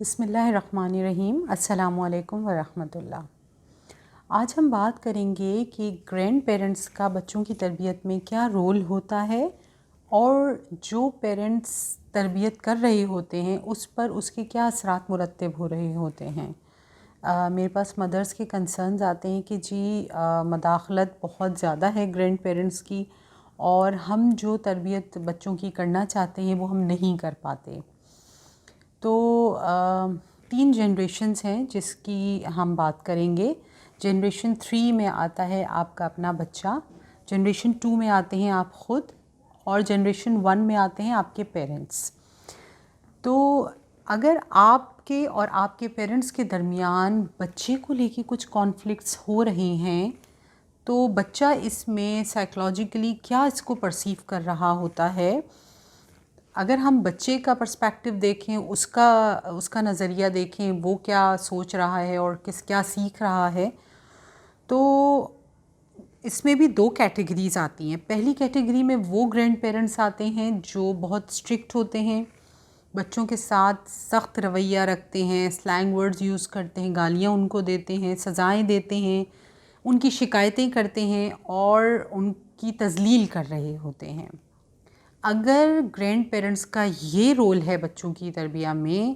بسم اللہ الرحمن الرحیم۔ السلام علیکم ورحمۃ اللہ۔ آج ہم بات کریں گے کہ گرینڈ پیرنٹس کا بچوں کی تربیت میں کیا رول ہوتا ہے اور جو پیرنٹس تربیت کر رہے ہوتے ہیں اس پر اس کے کیا اثرات مرتب ہو رہے ہوتے ہیں۔ میرے پاس مدرس کے کنسرنز آتے ہیں کہ جی مداخلت بہت زیادہ ہے گرینڈ پیرنٹس کی، اور ہم جو تربیت بچوں کی کرنا چاہتے ہیں وہ ہم نہیں کر پاتے۔ تو 3 جنریشنز ہیں جس کی ہم بات کریں گے۔ جنریشن 3 میں آتا ہے آپ کا اپنا بچہ، جنریشن 2 میں آتے ہیں آپ خود، اور جنریشن 1 میں آتے ہیں آپ کے پیرنٹس۔ تو اگر آپ کے اور آپ کے پیرنٹس کے درمیان بچے کو لے کے کچھ کانفلکٹس ہو رہے ہیں تو بچہ اس میں سائیکلوجیکلی کیا اس کو پرسیو کر رہا ہوتا ہے۔ اگر ہم بچے کا پرسپیکٹیو دیکھیں، اس کا نظریہ دیکھیں، وہ کیا سوچ رہا ہے اور کیا سیکھ رہا ہے، تو اس میں بھی 2 کیٹیگریز آتی ہیں۔ پہلی کیٹیگری میں وہ گرینڈ پیرنٹس آتے ہیں جو بہت اسٹرکٹ ہوتے ہیں، بچوں کے ساتھ سخت رویہ رکھتے ہیں، سلینگ ورڈز یوز کرتے ہیں، گالیاں ان کو دیتے ہیں، سزائیں دیتے ہیں، ان کی شکایتیں کرتے ہیں اور ان کی تذلیل کر رہے ہوتے ہیں۔ اگر گرینڈ پیرنٹس کا یہ رول ہے بچوں کی تربیت میں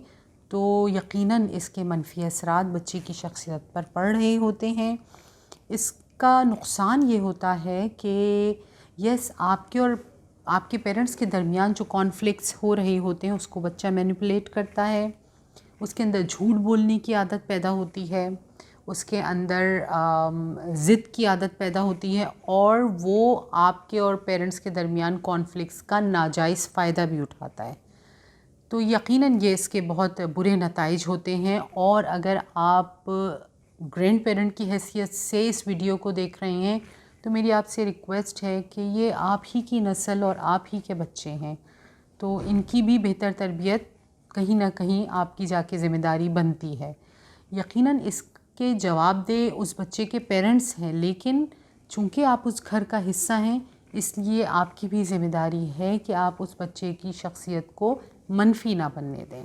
تو یقیناً اس کے منفی اثرات بچے کی شخصیت پر پڑ رہے ہوتے ہیں۔ اس کا نقصان یہ ہوتا ہے کہ آپ کے اور آپ کے پیرنٹس کے درمیان جو کانفلکٹس ہو رہے ہوتے ہیں اس کو بچہ مینیپولیٹ کرتا ہے، اس کے اندر جھوٹ بولنے کی عادت پیدا ہوتی ہے، اس کے اندر ضد کی عادت پیدا ہوتی ہے، اور وہ آپ کے اور پیرنٹس کے درمیان کانفلکٹس کا ناجائز فائدہ بھی اٹھاتا ہے۔ تو یقیناً یہ اس کے بہت برے نتائج ہوتے ہیں، اور اگر آپ گرینڈ پیرنٹ کی حیثیت سے اس ویڈیو کو دیکھ رہے ہیں تو میری آپ سے ریکویسٹ ہے کہ یہ آپ ہی کی نسل اور آپ ہی کے بچے ہیں، تو ان کی بھی بہتر تربیت کہیں نہ کہیں آپ کی جا کے ذمہ داری بنتی ہے۔ یقیناً اس کے جواب دہ اس بچے کے پیرنٹس ہیں، لیکن چونکہ آپ اس گھر کا حصہ ہیں اس لیے آپ کی بھی ذمہ داری ہے کہ آپ اس بچے کی شخصیت کو منفی نہ بننے دیں۔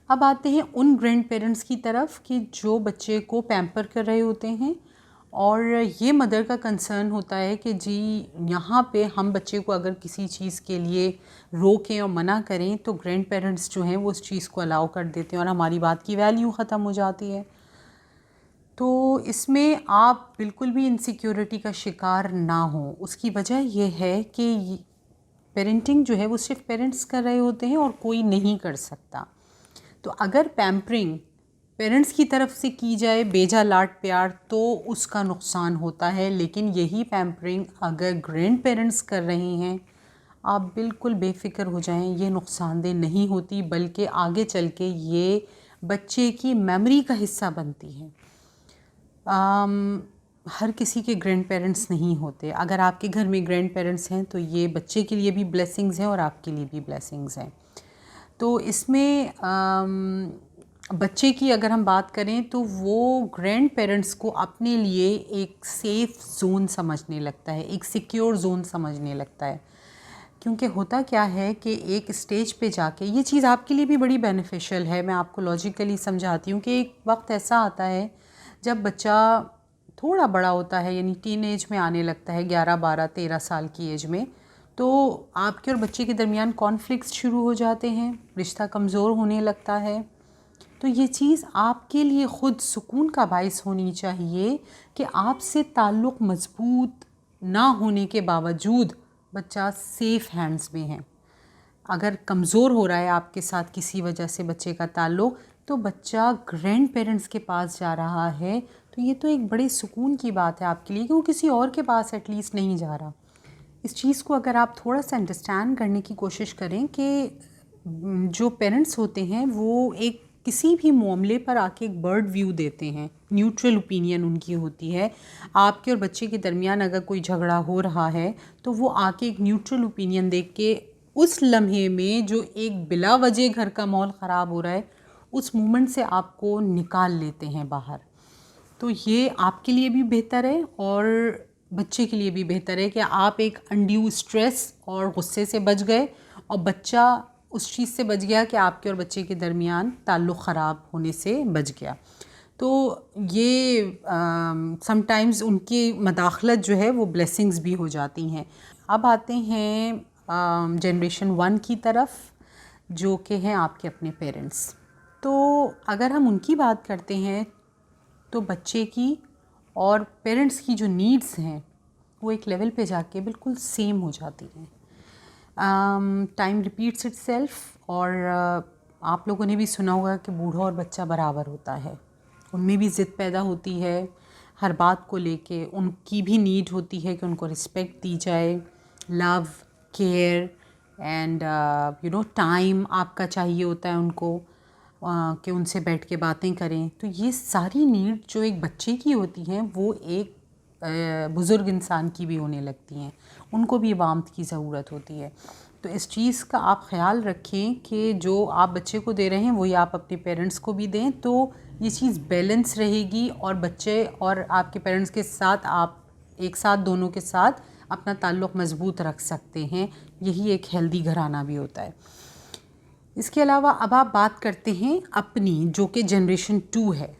اب آتے ہیں ان گرینڈ پیرنٹس کی طرف کہ جو بچے کو پیمپر کر رہے ہوتے ہیں، اور یہ مدر کا کنسرن ہوتا ہے کہ جی یہاں پہ ہم بچے کو اگر کسی چیز کے لیے روکیں اور منع کریں تو گرینڈ پیرنٹس جو ہیں وہ اس چیز کو الاؤ کر دیتے ہیں اور ہماری بات کی ویلیو ختم ہو جاتی ہے۔ تو اس میں آپ بالکل بھی انسیکیورٹی کا شکار نہ ہوں۔ اس کی وجہ یہ ہے کہ پیرنٹنگ جو ہے وہ صرف پیرنٹس کر رہے ہوتے ہیں اور کوئی نہیں کر سکتا۔ تو اگر پیمپرنگ پیرنٹس کی طرف سے کی جائے بیجا لاڈ پیار تو اس کا نقصان ہوتا ہے، لیکن یہی پیمپرنگ اگر گرینڈ پیرنٹس کر رہے ہیں آپ بالکل بے فکر ہو جائیں، یہ نقصان دہ نہیں ہوتی بلکہ آگے چل کے یہ بچے کی میموری کا حصہ بنتی ہے۔ ہر کسی کے گرینڈ پیرنٹس نہیں ہوتے۔ اگر آپ کے گھر میں گرینڈ پیرنٹس ہیں تو یہ بچے کے لیے بھی بلیسنگز ہیں اور آپ کے لیے بھی بلیسنگز ہیں۔ تو اس میں بچے کی اگر ہم بات کریں تو وہ گرینڈ پیرنٹس کو اپنے لیے ایک سیف زون سمجھنے لگتا ہے، ایک سیکیور زون سمجھنے لگتا ہے، کیونکہ ہوتا کیا ہے کہ ایک اسٹیج پہ جا کے یہ چیز آپ کے لیے بھی بڑی بینیفیشل ہے۔ میں آپ کو لاجیکلی سمجھاتی ہوں کہ ایک وقت ایسا آتا ہے جب بچہ تھوڑا بڑا ہوتا ہے، یعنی ٹین ایج میں آنے لگتا ہے، 11 12 13 سال کی ایج میں، تو آپ کے اور بچے کے درمیان کانفلکٹس شروع ہو جاتے ہیں، رشتہ کمزور ہونے لگتا ہے۔ تو یہ چیز آپ کے لیے خود سکون کا باعث ہونی چاہیے کہ آپ سے تعلق مضبوط نہ ہونے کے باوجود بچہ سیف ہینڈز میں ہے۔ اگر کمزور ہو رہا ہے آپ کے ساتھ کسی وجہ سے بچے کا تعلق، تو بچہ گرینڈ پیرنٹس کے پاس جا رہا ہے تو یہ تو ایک بڑے سکون کی بات ہے آپ کے لیے کہ وہ کسی اور کے پاس ایٹ لیسٹ نہیں جا رہا۔ اس چیز کو اگر آپ تھوڑا سا انڈرسٹینڈ کرنے کی کوشش کریں کہ جو پیرنٹس ہوتے ہیں وہ ایک کسی بھی معاملے پر آ کے ایک برڈ ویو دیتے ہیں، نیوٹرل اوپینین ان کی ہوتی ہے۔ آپ کے اور بچے کے درمیان اگر کوئی جھگڑا ہو رہا ہے تو وہ آ کے ایک نیوٹرل اوپینین دیکھ کے اس لمحے میں جو ایک بلا وجہ گھر کا ماحول خراب ہو رہا ہے اس مومنٹ سے آپ کو نکال لیتے ہیں باہر۔ تو یہ آپ کے لیے بھی بہتر ہے اور بچے کے لیے بھی بہتر ہے کہ آپ ایک انڈیو اسٹریس اور غصے سے بچ گئے اور بچہ اس چیز سے بچ گیا کہ آپ کے اور بچے کے درمیان تعلق خراب ہونے سے بچ گیا. تو یہ سم ٹائمز ان کی مداخلت جو ہے وہ بلیسنگز بھی ہو جاتی ہیں. اب آتے ہیں جنریشن 1 کی طرف، جو کہ ہیں آپ کے اپنے پیرنٹس. تو اگر ہم ان کی بات کرتے ہیں تو بچے کی اور پیرنٹس کی جو نیڈز ہیں وہ ایک لیول پہ جا کے بالکل سیم ہو جاتی ہیں. ٹائم ریپیٹس اٹ سیلف، اور آپ لوگوں نے بھی سنا ہوگا کہ بوڑھا اور بچہ برابر ہوتا ہے. ان میں بھی ضد پیدا ہوتی ہے ہر بات کو لے کے. ان کی بھی نیڈ ہوتی ہے کہ ان کو رسپیکٹ دی جائے، لو، کیئر اینڈ ٹائم آپ کا چاہیے ہوتا ہے ان کو، کہ ان سے بیٹھ کے باتیں کریں. تو یہ ساری نیڈ جو ایک بچے کی ہوتی ہیں وہ ایک بزرگ انسان کی بھی ہونے لگتی ہیں. ان کو بھی وارمتھ کی ضرورت ہوتی ہے. تو اس چیز کا آپ خیال رکھیں کہ جو آپ بچے کو دے رہے ہیں وہی آپ اپنے پیرنٹس کو بھی دیں، تو یہ چیز بیلنس رہے گی اور بچے اور آپ کے پیرنٹس کے ساتھ آپ ایک ساتھ دونوں کے ساتھ اپنا تعلق مضبوط رکھ سکتے ہیں. یہی ایک ہیلدی گھرانہ بھی ہوتا ہے. اس کے علاوہ اب آپ بات کرتے ہیں اپنی، جو کہ جنریشن 2 ہے.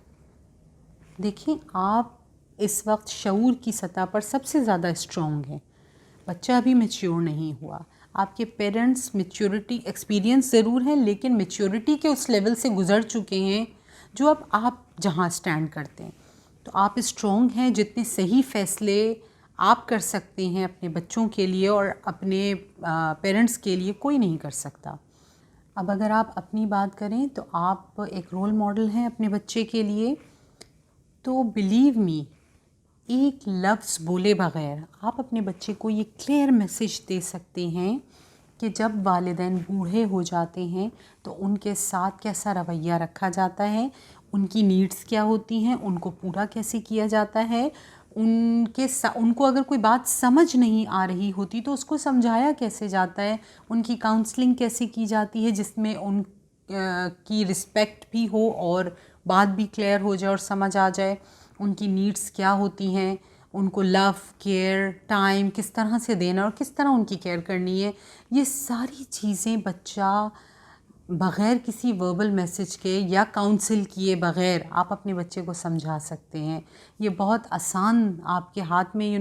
دیکھیں آپ اس وقت شعور کی سطح پر سب سے زیادہ اسٹرانگ ہیں. بچہ ابھی میچیور نہیں ہوا. آپ کے پیرنٹس میچیورٹی ایکسپیرینس ضرور ہیں لیکن میچیورٹی کے اس لیول سے گزر چکے ہیں جو اب آپ جہاں اسٹینڈ کرتے ہیں. تو آپ اسٹرانگ ہیں. جتنے صحیح فیصلے آپ کر سکتے ہیں اپنے بچوں کے لیے اور اپنے پیرنٹس کے لیے کوئی نہیں کر سکتا. اب اگر آپ اپنی بات کریں تو آپ ایک رول ماڈل ہیں اپنے بچے کے لیے. تو بلیو می، ایک لفظ بولے بغیر آپ اپنے بچے کو یہ کلیئر میسیج دے سکتے ہیں کہ جب والدین بوڑھے ہو جاتے ہیں تو ان کے ساتھ کیسا رویہ رکھا جاتا ہے، ان کی نیڈز کیا ہوتی ہیں، ان کو پورا کیسے کیا جاتا ہے، ان کو اگر کوئی بات سمجھ نہیں آ رہی ہوتی تو اس کو سمجھایا کیسے جاتا ہے، ان کی کاؤنسلنگ کیسے کی جاتی ہے جس میں ان کی رسپیکٹ بھی ہو اور بات بھی کلیئر ہو جائے اور سمجھ آ جائے. ان کی نیڈز کیا ہوتی ہیں، ان کو لو، کیئر، ٹائم کس طرح سے دینا اور کس طرح ان کی کیئر کرنی ہے. یہ ساری چیزیں بچہ بغیر کسی وربل میسیج کے یا کاؤنسل کیے بغیر آپ اپنے بچے کو سمجھا سکتے ہیں. یہ بہت آسان آپ کے ہاتھ میں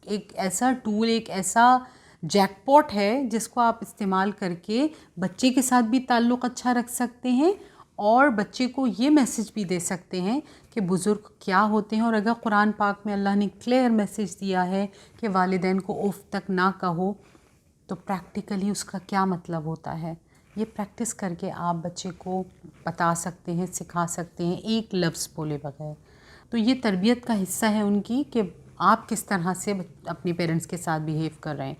ایک ایسا ٹول، ایک ایسا جیک پاٹ ہے جس کو آپ استعمال کر کے بچے کے ساتھ بھی تعلق اچھا رکھ سکتے ہیں اور بچے کو یہ میسیج بھی دے سکتے ہیں کہ بزرگ کیا ہوتے ہیں. اور اگر قرآن پاک میں اللہ نے کلیئر میسیج دیا ہے کہ والدین کو اف تک نہ کہو، تو پریکٹیکلی اس کا کیا مطلب ہوتا ہے. یہ پریکٹس کر کے آپ بچے کو بتا سکتے ہیں، سکھا سکتے ہیں ایک لفظ بولے بغیر. تو یہ تربیت کا حصہ ہے ان کی کہ آپ کس طرح سے اپنے پیرنٹس کے ساتھ بیہیو کر رہے ہیں.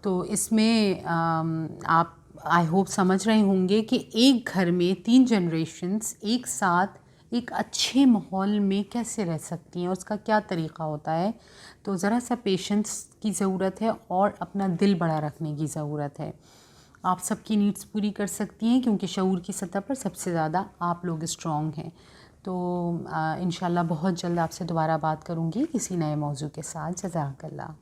تو اس میں آپ آئی ہوپ سمجھ رہے ہوں گے کہ ایک گھر میں 3 جنریشنز ایک ساتھ ایک اچھے ماحول میں کیسے رہ سکتی ہیں، اس کا کیا طریقہ ہوتا ہے. تو ذرا سا پیشنس کی ضرورت ہے اور اپنا دل بڑا رکھنے کی ضرورت ہے. آپ سب کی نیڈز پوری کر سکتی ہیں کیونکہ شعور کی سطح پر سب سے زیادہ آپ لوگ اسٹرانگ ہیں. تو انشاءاللہ بہت جلد آپ سے دوبارہ بات کروں گی کسی نئے موضوع کے ساتھ. جزاک اللہ.